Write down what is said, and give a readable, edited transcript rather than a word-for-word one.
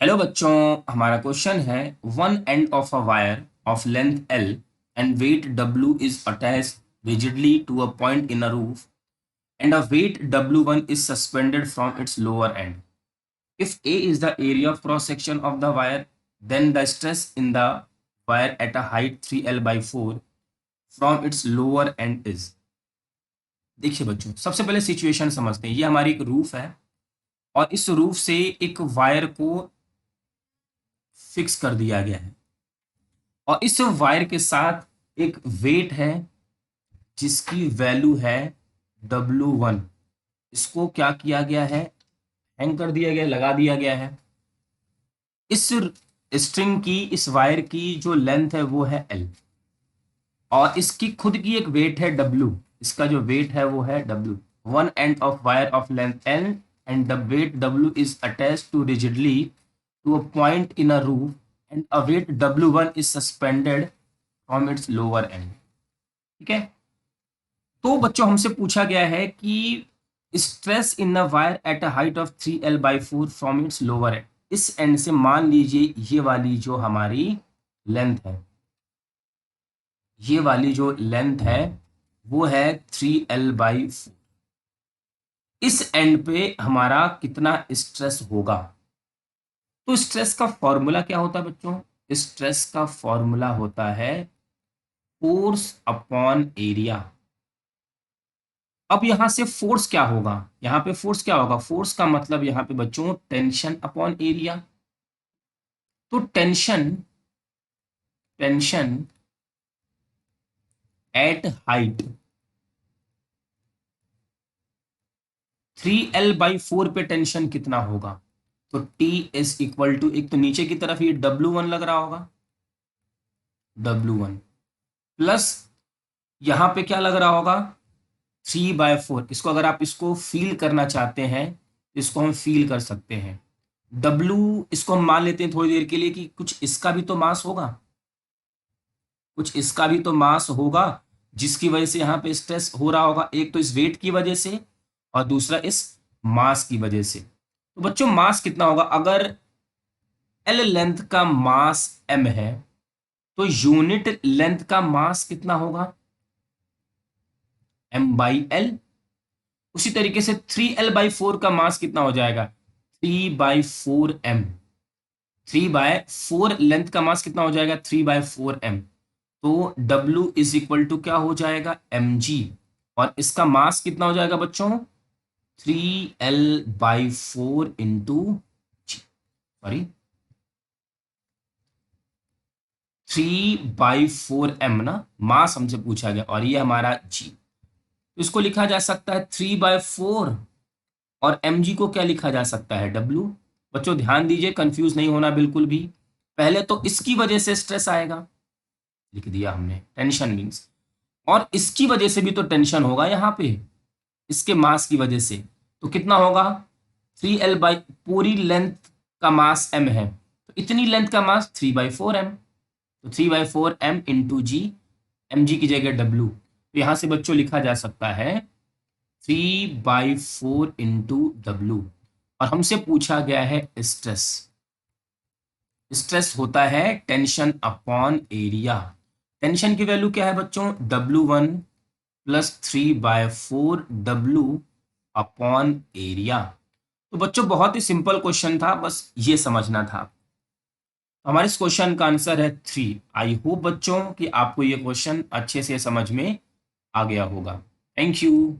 Hello बच्चों, हमारा question है one end of a wire of length L and weight W is attached rigidly to a point in a roof and a weight W1 is suspended from its lower end. If A is the area of cross section of the wire, then the stress in the wire at a height 3L by 4 from its lower end is. देखिए बच्चों, सबसे पहले situation समझते हैं। ये हमारी एक roof है और इस रूफ से एक वायर को फिक्स कर दिया गया है और इस वायर के साथ एक वेट है जिसकी वैल्यू है W1। इसको क्या किया गया है? हैंग कर दिया गया, लगा दिया गया है। इस स्ट्रिंग की, इस वायर की जो लेंथ है वो है L और इसकी खुद की एक वेट है W। इसका जो वेट है वो है W। One end of wire of length L and the weight W is attached to rigidly to a point in a roof and a weight W1 is suspended from its lower end। ठीक है, तो बच्चों हमसे पूछा गया है कि stress in the wire at a height of 3L/4 from its lower and. इस एंड से मान लीजिए ये वाली जो हमारी लेंथ है, ये वाली जो लेंथ है वो है 3L/4। इस एंड पे हमारा कितना स्ट्रेस होगा? तो स्ट्रेस का फॉर्मूला क्या होता है बच्चों? स्ट्रेस का फॉर्मूला होता है फोर्स अपॉन एरिया। अब यहां से फोर्स क्या होगा? यहां पे फोर्स क्या होगा? फोर्स का मतलब यहां पे बच्चों टेंशन अपॉन एरिया। तो tension, tension eight height 3L/4 पे टेंशन कितना होगा? तो T इज इक्वल टू, एक तो नीचे की तरफ ये W1 लग रहा होगा, W1 प्लस यहां पे क्या लग रहा होगा? 3/4। इसको अगर आप इसको फील करना चाहते हैं इसको हम फील कर सकते हैं। W इसको हम मान लेते हैं थोड़ी देर के लिए कि कुछ इसका भी तो मास होगा, कुछ इसका भी तो मास होगा जिसकी वजह से यहाँ पे स्ट्रेस हो रहा होगा। एक तो इस वेट की वजह से और दूसरा इस मास की वजह से। तो बच्चों मास कितना होगा? अगर L लेंथ का मास M है तो यूनिट लेंथ का मास कितना होगा? M/L। उसी तरीके से 3L/4 का मास कितना हो जाएगा? 3/4M। 3/4 लेंथ का मास कितना हो जाएगा? 3/4M। तो W इज इक्वल टू क्या हो जाएगा? mg। और इसका मास कितना हो जाएगा बच्चों? 3L/4 इंटू जी, सॉरी 3/4M ना, मास हमसे पूछा गया और ये हमारा G। तो इसको लिखा जा सकता है 3/4 और mg को क्या लिखा जा सकता है? W। बच्चों ध्यान दीजिए, कंफ्यूज नहीं होना बिल्कुल भी। पहले तो इसकी वजह से स्ट्रेस आएगा, लिख दिया हमने, टेंशन मीन्स, और इसकी वजह से भी तो टेंशन होगा यहाँ पे, इसके मास की वजह से। तो कितना होगा? 3L बाई, पूरी लेंथ का मास M है तो इतनी लेंथ का मास 3/4M। तो 3/4M इंटू जी, mg की जगह W। तो यहाँ से बच्चों लिखा जा सकता है 3/4 इंटू W। और हमसे पूछा गया है स्ट्रेस। स्ट्रेस होता है टेंशन अपॉन एरिया। टेंशन की वैल्यू क्या है बच्चों? W1 plus 3/4W upon area. तो बच्चों बहुत ही सिंपल क्वेश्चन था, बस ये समझना था। हमारे इस क्वेश्चन का आंसर है 3। आई होप बच्चों कि आपको ये क्वेश्चन अच्छे से समझ में आ गया होगा। Thank you.